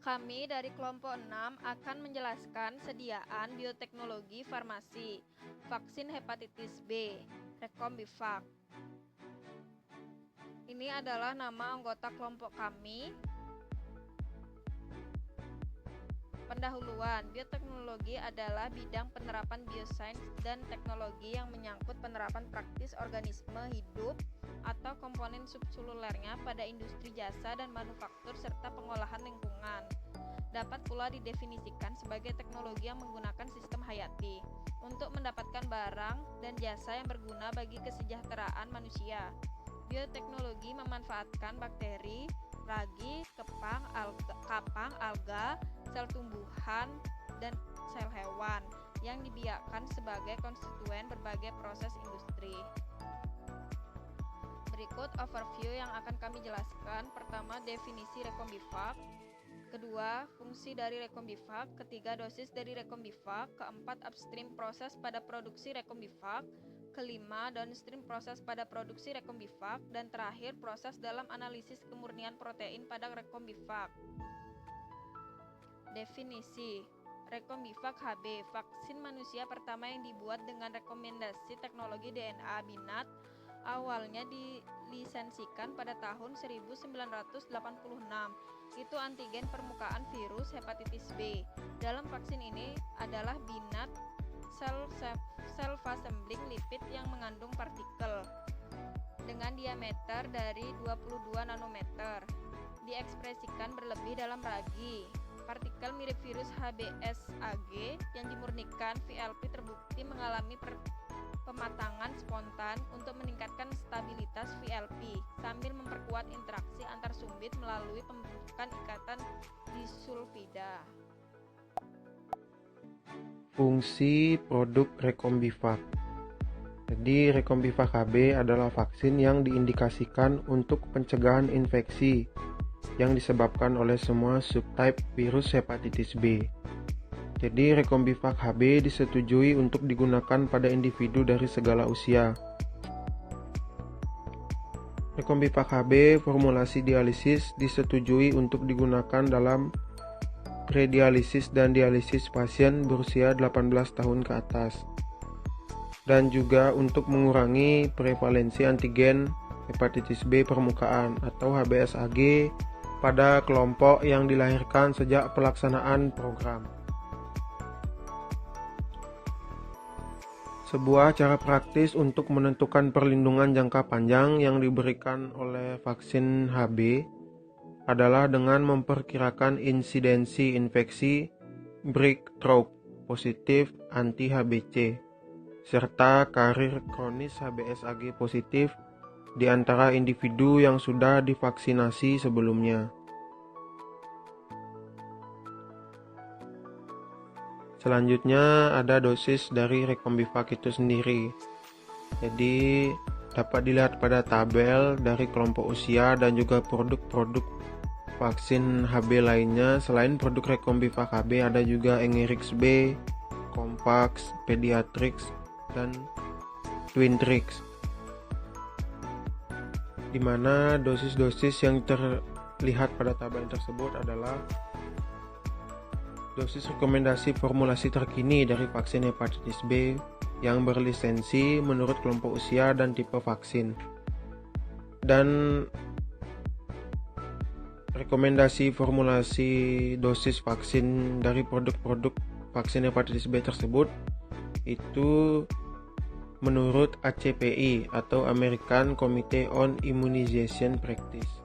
Kami dari kelompok 6 akan menjelaskan sediaan bioteknologi farmasi, vaksin hepatitis B, Rekombivac. Ini adalah nama anggota kelompok kami. Pendahuluan, bioteknologi adalah bidang penerapan biosains dan teknologi yang menyangkut penerapan praktis organisme hidup atau komponen subselulernya pada industri jasa dan manufaktur serta pengolahan lingkungan. Dapat pula didefinisikan sebagai teknologi yang menggunakan sistem hayati untuk mendapatkan barang dan jasa yang berguna bagi kesejahteraan manusia. Bioteknologi memanfaatkan bakteri, ragi, kapang, alga, sel tumbuhan, dan sel hewan yang dibiakkan sebagai konstituen berbagai proses industri. Berikut overview yang akan kami jelaskan. Pertama, definisi Rekombivac. Kedua, fungsi dari Rekombivac. Ketiga, dosis dari Rekombivac. Keempat, upstream proses pada produksi Rekombivac. Kelima, downstream proses pada produksi Rekombivac. Dan terakhir, proses dalam analisis kemurnian protein pada Rekombivac. Definisi Rekombivac HB, vaksin manusia pertama yang dibuat dengan rekomendasi teknologi DNA BINAT. Awalnya dilisensikan pada tahun 1986. Itu antigen permukaan virus hepatitis B. Dalam vaksin ini adalah BINAT, self-assembling lipid yang mengandung partikel dengan diameter dari 22 nanometer. Diekspresikan berlebih dalam ragi. Partikel mirip virus HBsAg yang dimurnikan VLP terbukti mengalami pematangan spontan untuk meningkatkan stabilitas VLP sambil memperkuat interaksi antar sumbit melalui pembentukan ikatan disulfida. Fungsi produk Rekombivac. Jadi Rekombivac HB adalah vaksin yang diindikasikan untuk pencegahan infeksi yang disebabkan oleh semua subtype virus hepatitis B. Jadi Rekombivac HB disetujui untuk digunakan pada individu dari segala usia. Rekombivac HB formulasi dialisis disetujui untuk digunakan dalam predialisis dan dialisis pasien berusia 18 tahun ke atas. Dan juga untuk mengurangi prevalensi antigen hepatitis B permukaan atau HBsAg pada kelompok yang dilahirkan sejak pelaksanaan program. Sebuah cara praktis untuk menentukan perlindungan jangka panjang yang diberikan oleh vaksin HB adalah dengan memperkirakan insidensi infeksi breakthrough positif anti-HBC serta karir kronis HBsAg positif di antara individu yang sudah divaksinasi sebelumnya. Selanjutnya ada dosis dari Rekombivac itu sendiri. Jadi dapat dilihat pada tabel dari kelompok usia dan juga produk-produk vaksin HB lainnya. Selain produk Rekombivac HB ada juga Engerix B, Compax, Pediatrix, dan Twintrix. Di mana dosis-dosis yang terlihat pada tabel tersebut adalah dosis rekomendasi formulasi terkini dari vaksin hepatitis B yang berlisensi menurut kelompok usia dan tipe vaksin. Dan rekomendasi formulasi dosis vaksin dari produk-produk vaksin hepatitis B tersebut itu menurut ACPI atau American Committee on Immunization Practice.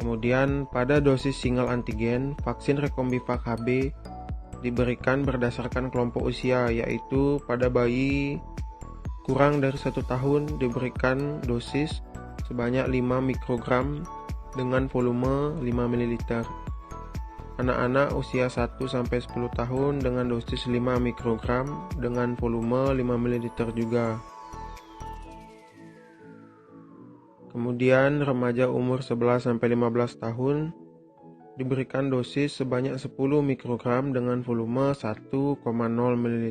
Kemudian pada dosis single antigen, vaksin Rekombivac HB diberikan berdasarkan kelompok usia, yaitu pada bayi kurang dari 1 tahun diberikan dosis sebanyak 5 mikrogram dengan volume 5 ml. Anak-anak usia 1-10 tahun dengan dosis 5 mikrogram dengan volume 5 ml juga. Kemudian remaja umur 11-15 tahun diberikan dosis sebanyak 10 mikrogram dengan volume 1,0 ml.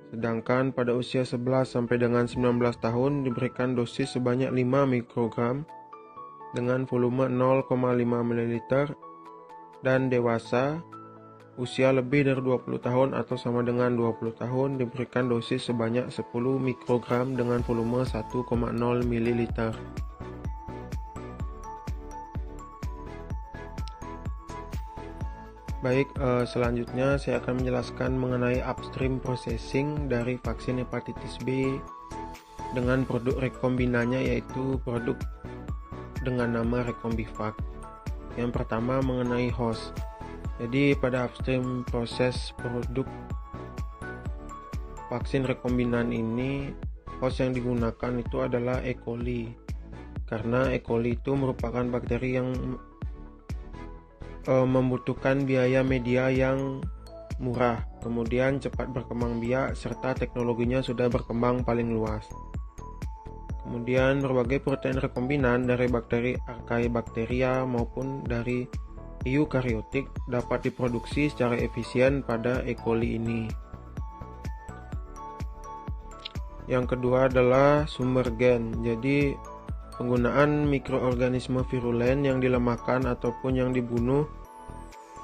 Sedangkan pada usia 11 sampai dengan 19 tahun diberikan dosis sebanyak 5 mikrogram dengan volume 0,5 ml dan dewasa usia lebih dari 20 tahun atau sama dengan 20 tahun diberikan dosis sebanyak 10 mikrogram dengan volume 1,0 ml. Baik, selanjutnya saya akan menjelaskan mengenai upstream processing dari vaksin hepatitis B dengan produk rekombinannya, yaitu produk dengan nama Recombivac. Yang pertama mengenai host. Jadi pada upstream proses produk vaksin rekombinan ini, host yang digunakan itu adalah E. coli. Karena E. coli itu merupakan bakteri yang membutuhkan biaya media yang murah, kemudian cepat berkembang biak, serta teknologinya sudah berkembang paling luas. Kemudian berbagai protein rekombinan dari bakteri Archaebacteria maupun dari eukariotik dapat diproduksi secara efisien pada E. coli ini. Yang kedua adalah sumber gen. Jadi penggunaan mikroorganisme virulen yang dilemahkan ataupun yang dibunuh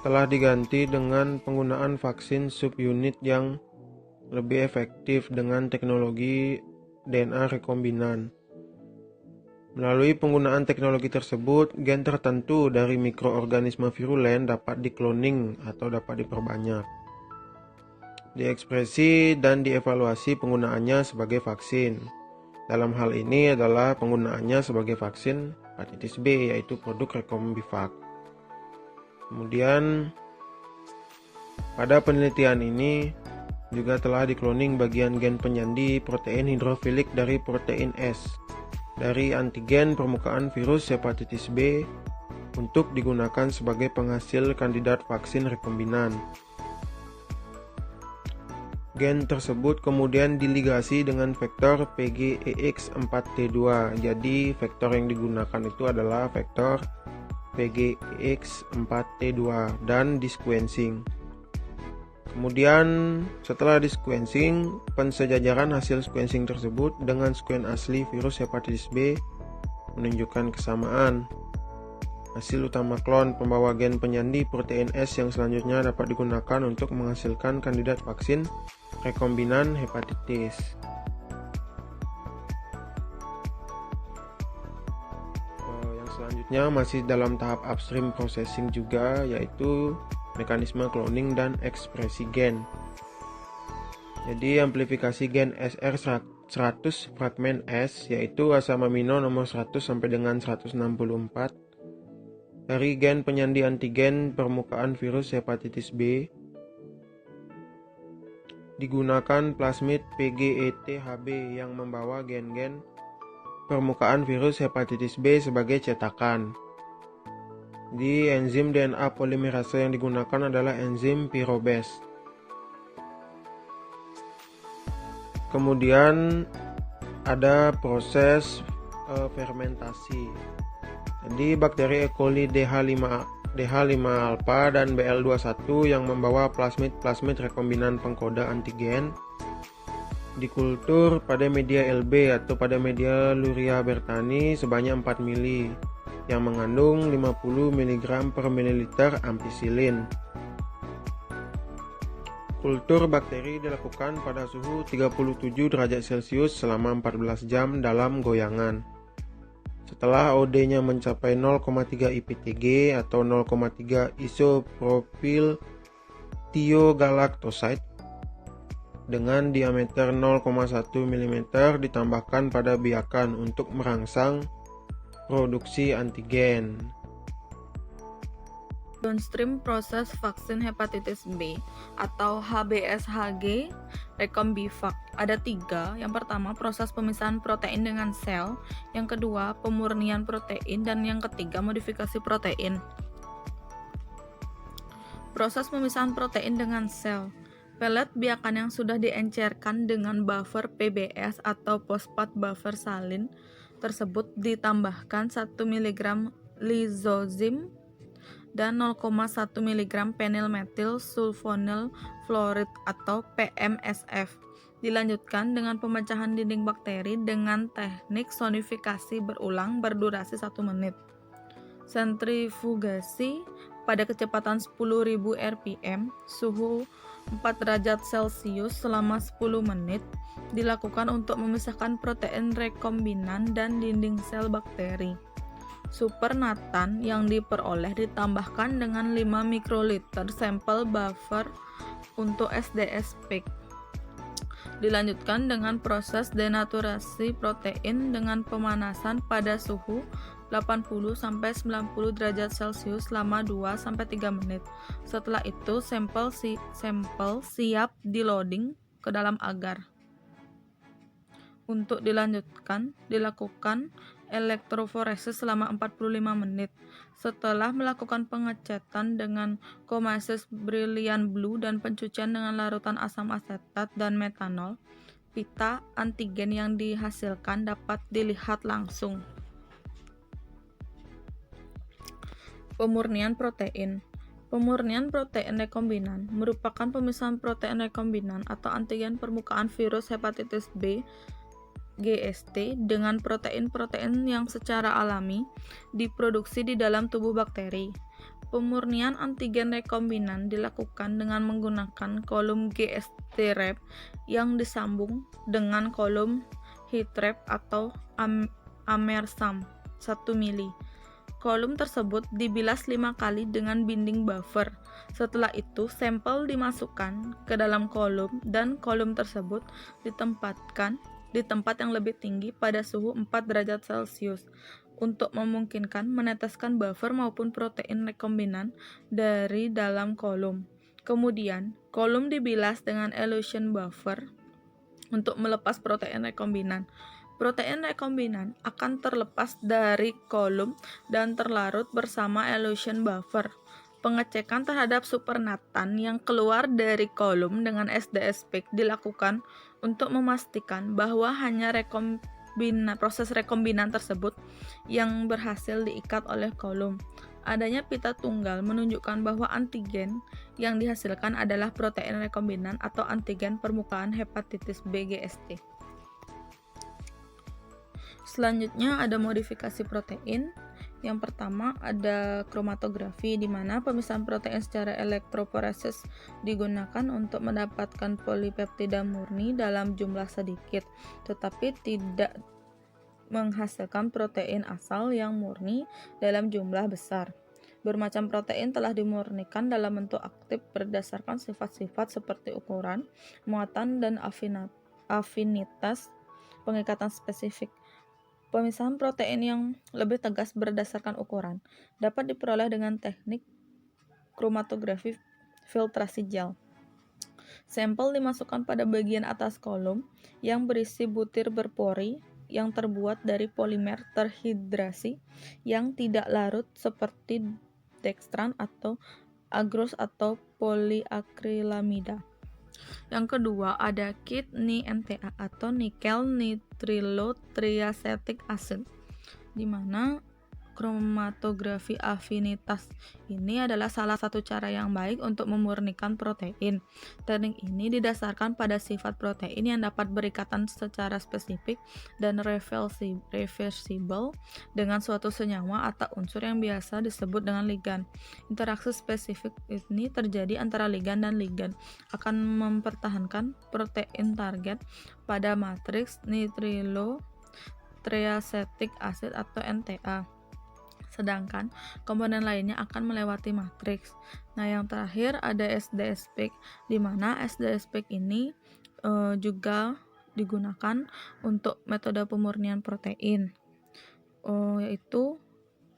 telah diganti dengan penggunaan vaksin subunit yang lebih efektif dengan teknologi DNA rekombinan. Melalui penggunaan teknologi tersebut, gen tertentu dari mikroorganisme virulen dapat dikloning atau dapat diperbanyak, diekspresi dan dievaluasi penggunaannya sebagai vaksin. Dalam hal ini adalah penggunaannya sebagai vaksin hepatitis B, yaitu produk Recombivac. Kemudian pada penelitian ini juga telah dikloning bagian gen penyandi protein hidrofilik dari protein S dari antigen permukaan virus hepatitis B untuk digunakan sebagai penghasil kandidat vaksin rekombinan. Gen tersebut kemudian diligasi dengan vektor PGEX4T2. Jadi vektor yang digunakan itu adalah vektor PGEX4T2 dan disequencing. Kemudian setelah disequencing, pensejajaran hasil sequencing tersebut dengan sequen asli virus hepatitis B menunjukkan kesamaan. Hasil utama klon pembawa gen penyandi protein S yang selanjutnya dapat digunakan untuk menghasilkan kandidat vaksin rekombinan hepatitis. Yang selanjutnya masih dalam tahap upstream processing juga, yaitu mekanisme cloning dan ekspresi gen. Jadi amplifikasi gen SR100 fragmen S, yaitu asam amino nomor 100 sampai dengan 164 dari gen penyandi antigen permukaan virus hepatitis B, digunakan plasmid PGET-HB yang membawa gen-gen permukaan virus hepatitis B sebagai cetakan. Di enzim DNA polimerase yang digunakan adalah enzim pyrobase. Kemudian ada proses fermentasi. Jadi bakteri E. coli DH5-alpha dan BL21 yang membawa plasmid rekombinan pengkoda antigen dikultur pada media LB atau pada media Luria bertani sebanyak 4 mili yang mengandung 50 mg per mililiter ampicillin. Kultur bakteri dilakukan pada suhu 37 derajat Celcius selama 14 jam dalam goyangan. Setelah OD-nya mencapai 0,3 IPTG atau 0,3 isopropyl thiogalactoside dengan diameter 0,1 mm ditambahkan pada biakan untuk merangsang produksi antigen. Downstream proses vaksin hepatitis B atau HBsHG Recombivac ada 3. Yang pertama proses pemisahan protein dengan sel, yang kedua pemurnian protein, dan yang ketiga modifikasi protein. Proses pemisahan protein dengan sel. Pelet biakan yang sudah diencerkan dengan buffer PBS atau fosfat buffer salin tersebut ditambahkan 1 mg lizozim dan 0,1 mg penylmethyl sulfonyl fluoride atau PMSF. Dilanjutkan dengan pemecahan dinding bakteri dengan teknik sonifikasi berulang berdurasi 1 menit. Sentrifugasi pada kecepatan 10.000 rpm, suhu 4 derajat Celcius selama 10 menit dilakukan untuk memisahkan protein rekombinan dan dinding sel bakteri. Supernatan yang diperoleh ditambahkan dengan 5 mikroliter sampel buffer untuk SDS-PEG. Dilanjutkan dengan proses denaturasi protein dengan pemanasan pada suhu 80-90 derajat Celcius selama 2-3 menit. Setelah itu, sampel siap di-loading ke dalam agar. Untuk dilanjutkan, dilakukan elektroforesis selama 45 menit. Setelah melakukan pengecatan dengan Comasis Brilliant Blue dan pencucian dengan larutan asam asetat dan metanol, pita antigen yang dihasilkan dapat dilihat langsung. Pemurnian protein. Pemurnian protein rekombinan merupakan pemisahan protein rekombinan atau antigen permukaan virus hepatitis B GST dengan protein-protein yang secara alami diproduksi di dalam tubuh bakteri. Pemurnian antigen rekombinan dilakukan dengan menggunakan kolom GST-Rep yang disambung dengan kolom HIT-Rep atau Amersam 1 mili. Kolom tersebut dibilas 5 kali dengan binding buffer. Setelah itu, sampel dimasukkan ke dalam kolom dan kolom tersebut ditempatkan di tempat yang lebih tinggi pada suhu 4 derajat Celcius untuk memungkinkan meneteskan buffer maupun protein rekombinan dari dalam kolom. Kemudian, kolom dibilas dengan elution buffer untuk melepas protein rekombinan. Protein rekombinan akan terlepas dari kolom dan terlarut bersama elution buffer. Pengecekan terhadap supernatan yang keluar dari kolom dengan SDS-PEG dilakukan untuk memastikan bahwa hanya proses rekombinan tersebut yang berhasil diikat oleh kolom. Adanya pita tunggal menunjukkan bahwa antigen yang dihasilkan adalah protein rekombinan atau antigen permukaan hepatitis B GST. Selanjutnya ada modifikasi protein. Yang pertama ada kromatografi, di mana pemisahan protein secara elektroforesis digunakan untuk mendapatkan polipeptida murni dalam jumlah sedikit, tetapi tidak menghasilkan protein asal yang murni dalam jumlah besar. Bermacam protein telah dimurnikan dalam bentuk aktif berdasarkan sifat-sifat seperti ukuran, muatan, dan afinitas pengikatan spesifik. Pemisahan protein yang lebih tegas berdasarkan ukuran dapat diperoleh dengan teknik kromatografi filtrasi gel. Sampel dimasukkan pada bagian atas kolom yang berisi butir berpori yang terbuat dari polimer terhidrasi yang tidak larut seperti dextran atau agarose atau poliakrilamida. Yang kedua ada kit NiNTA atau nikel nitrilotriacetic acid, di mana kromatografi afinitas ini adalah salah satu cara yang baik untuk memurnikan protein. Teknik ini didasarkan pada sifat protein yang dapat berikatan secara spesifik dan reversible dengan suatu senyawa atau unsur yang biasa disebut dengan ligan. Interaksi spesifik ini terjadi antara ligan dan ligan akan mempertahankan protein target pada matriks nitrilotriacetic acid atau NTA. Sedangkan komponen lainnya akan melewati matriks. Nah, yang terakhir ada SDS-PEG, di mana SDS-PEG ini juga digunakan untuk metode pemurnian protein, yaitu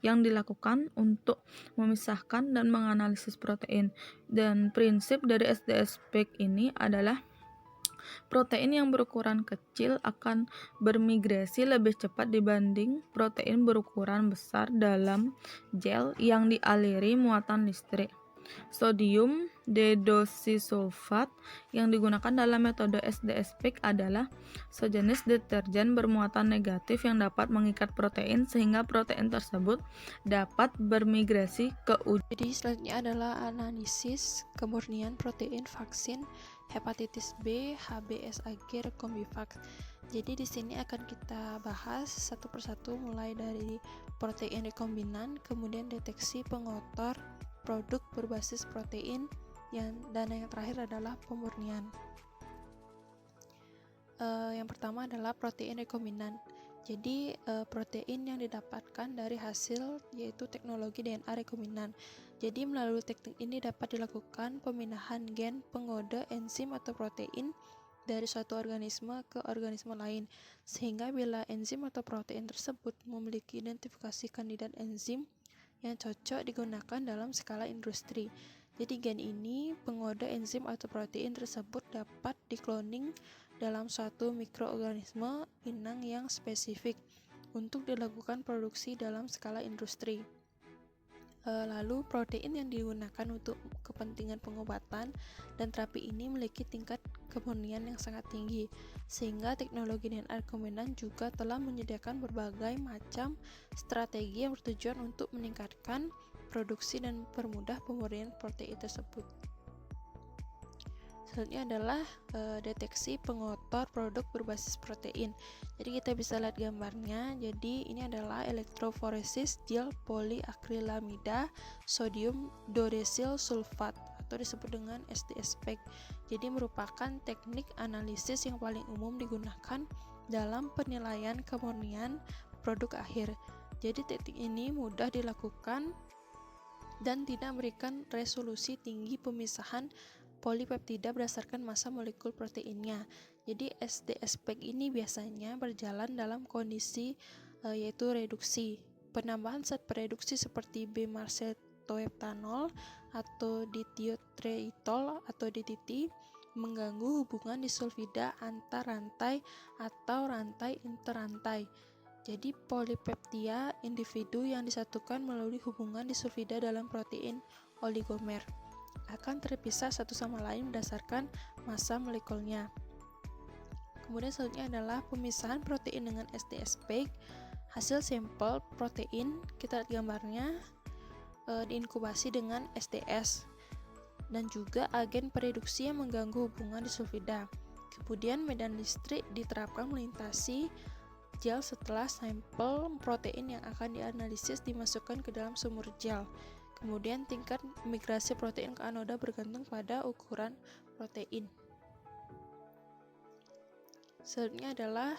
yang dilakukan untuk memisahkan dan menganalisis protein. Dan prinsip dari SDS-PEG ini adalah protein yang berukuran kecil akan bermigrasi lebih cepat dibanding protein berukuran besar dalam gel yang dialiri muatan listrik. Sodium dedoxisulfat yang digunakan dalam metode SDS-PEG adalah sejenis deterjen bermuatan negatif yang dapat mengikat protein sehingga protein tersebut dapat bermigrasi ke ujung. Jadi selanjutnya adalah analisis kemurnian protein vaksin hepatitis B, HBsAg, rekombivax. Jadi di sini akan kita bahas satu persatu mulai dari protein rekombinan, kemudian deteksi pengotor produk berbasis protein, dan yang terakhir adalah pemurnian. Yang pertama adalah protein rekombinan. Jadi protein yang didapatkan dari hasil yaitu teknologi DNA rekombinan. Jadi melalui teknik ini dapat dilakukan pemindahan gen, pengode, enzim atau protein dari suatu organisme ke organisme lain, sehingga bila enzim atau protein tersebut memiliki identifikasi kandidat enzim yang cocok digunakan dalam skala industri. Jadi gen ini, pengode enzim atau protein tersebut dapat dikloning dalam suatu mikroorganisme inang yang spesifik untuk dilakukan produksi dalam skala industri. Lalu protein yang digunakan untuk kepentingan pengobatan dan terapi ini memiliki tingkat kemurnian yang sangat tinggi, sehingga teknologi DNA rekombinan juga telah menyediakan berbagai macam strategi yang bertujuan untuk meningkatkan produksi dan mempermudah pemurnian protein tersebut. Selanjutnya adalah deteksi pengotor produk berbasis protein. Jadi kita bisa lihat gambarnya. Jadi ini adalah elektroforesis gel poliakrilamida sodium dodesil sulfat atau disebut dengan SD-SPEC. Jadi merupakan teknik analisis yang paling umum digunakan dalam penilaian kemurnian produk akhir. Jadi teknik ini mudah dilakukan dan tidak memberikan resolusi tinggi pemisahan polipeptida berdasarkan massa molekul proteinnya. Jadi SD-SPEC ini biasanya berjalan dalam kondisi yaitu reduksi. Penambahan zat pereduksi seperti B-maltosetoetanol atau dithiotreitol atau DTT mengganggu hubungan disulfida antar rantai atau rantai interrantai. Jadi polipeptia individu yang disatukan melalui hubungan disulfida dalam protein oligomer akan terpisah satu sama lain berdasarkan massa molekulnya. Kemudian selanjutnya adalah pemisahan protein dengan SD-SPEC. Hasil sampel protein, kita lihat gambarnya, diinkubasi dengan SDS dan juga agen pereduksi yang mengganggu hubungan disulfida. Kemudian medan listrik diterapkan melintasi gel setelah sampel protein yang akan dianalisis dimasukkan ke dalam sumur gel. Kemudian tingkat migrasi protein ke anoda bergantung pada ukuran protein. Selanjutnya adalah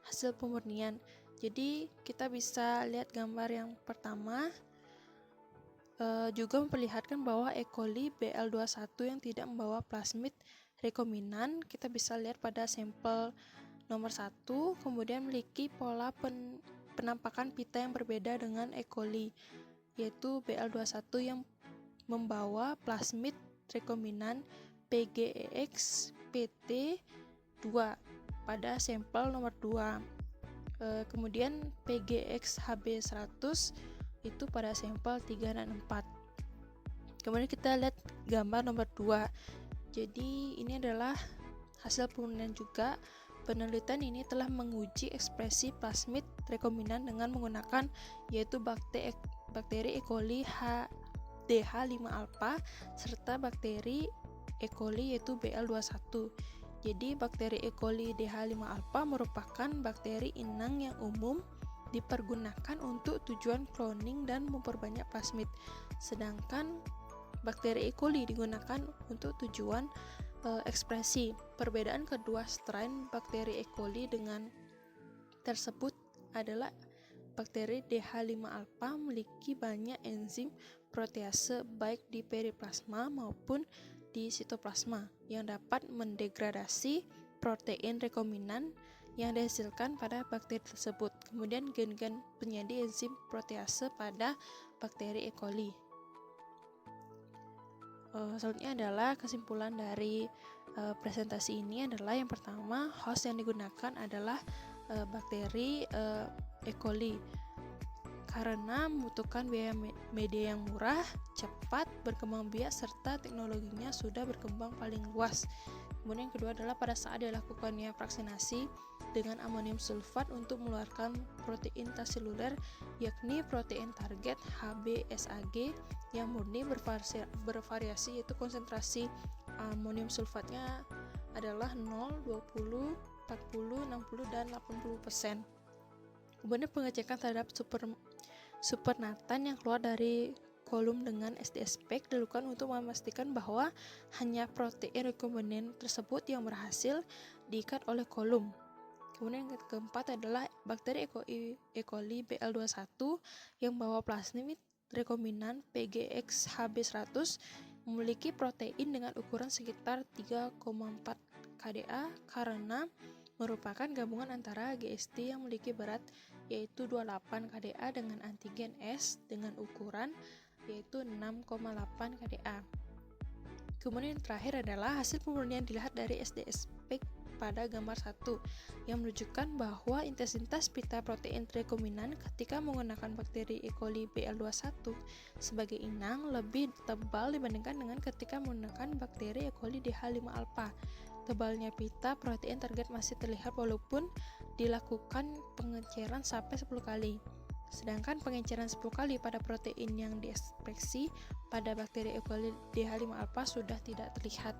hasil pemurnian. Jadi kita bisa lihat gambar yang pertama juga memperlihatkan bahwa E. coli BL21 yang tidak membawa plasmid rekombinan kita bisa lihat pada sampel nomor 1, kemudian memiliki pola penampakan pita yang berbeda dengan E. coli, yaitu BL21 yang membawa plasmid rekombinan PGEX PT2 pada sampel nomor 2. Kemudian PGX HB100 itu pada sampel 3 dan 4. Kemudian kita lihat gambar nomor 2. Jadi ini adalah hasil pemurnian juga. Penelitian ini telah menguji ekspresi plasmid rekombinan dengan menggunakan yaitu bakteri E. coli DH5-alpha serta bakteri E. coli yaitu BL21. Jadi bakteri E. coli DH5-alpha merupakan bakteri inang yang umum dipergunakan untuk tujuan cloning dan memperbanyak plasmid. Sedangkan bakteri E. coli digunakan untuk tujuan ekspresi. Perbedaan kedua strain bakteri E. coli dengan tersebut adalah bakteri DH5-alpha memiliki banyak enzim protease baik di periplasma maupun di sitoplasma yang dapat mendegradasi protein rekombinan yang dihasilkan pada bakteri tersebut. Kemudian gen-gen penyedia enzim protease pada bakteri E. coli. Selanjutnya adalah kesimpulan dari presentasi ini adalah yang pertama, host yang digunakan adalah bakteri E. coli karena membutuhkan biaya media yang murah, cepat, berkembang biak serta teknologinya sudah berkembang paling luas. Kemudian yang kedua adalah pada saat dilakukannya vaksinasi dengan amonium sulfat untuk mengeluarkan protein intraseluler, yakni protein target HBsAg yang murni bervariasi, yaitu konsentrasi amonium sulfatnya adalah 0, 20, 40, 60, dan 80%. Kemudian pengecekan terhadap supernatan yang keluar dari kolom dengan SD-SPEC dilakukan untuk memastikan bahwa hanya protein rekombinan tersebut yang berhasil diikat oleh kolom. Kemudian yang keempat adalah bakteri E. coli BL21 yang membawa plasmid rekombinan PGX-HB100 memiliki protein dengan ukuran sekitar 3,4 kDa karena merupakan gabungan antara GST yang memiliki berat yaitu 28 kDa dengan antigen S dengan ukuran yaitu 6,8 kDa. Kemudian yang terakhir adalah hasil pemurnian dilihat dari SD-SPEC pada gambar 1 yang menunjukkan bahwa intensitas pita protein rekombinan ketika menggunakan bakteri E. coli BL21 sebagai inang lebih tebal dibandingkan dengan ketika menggunakan bakteri E. coli DH5-alpha. Tebalnya pita protein target masih terlihat walaupun dilakukan pengenceran sampai 10 kali. Sedangkan pengenceran 10 kali pada protein yang diekspresi pada bakteri E. coli DH5-alpha sudah tidak terlihat.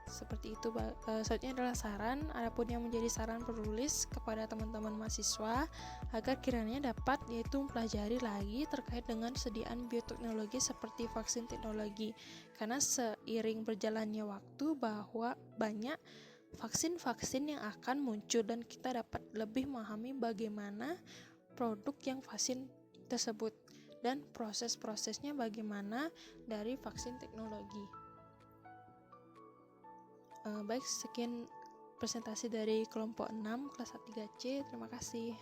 Seperti itu. Selanjutnya adalah saran. Adapun yang menjadi saran penulis kepada teman-teman mahasiswa agar kiranya dapat yaitu mempelajari lagi terkait dengan sediaan bioteknologi seperti vaksin teknologi, karena seiring berjalannya waktu bahwa banyak vaksin-vaksin yang akan muncul dan kita dapat lebih memahami bagaimana produk yang vaksin tersebut dan proses-prosesnya bagaimana dari vaksin teknologi. Baik, sekian presentasi dari kelompok 6 kelas 3C. Terima kasih.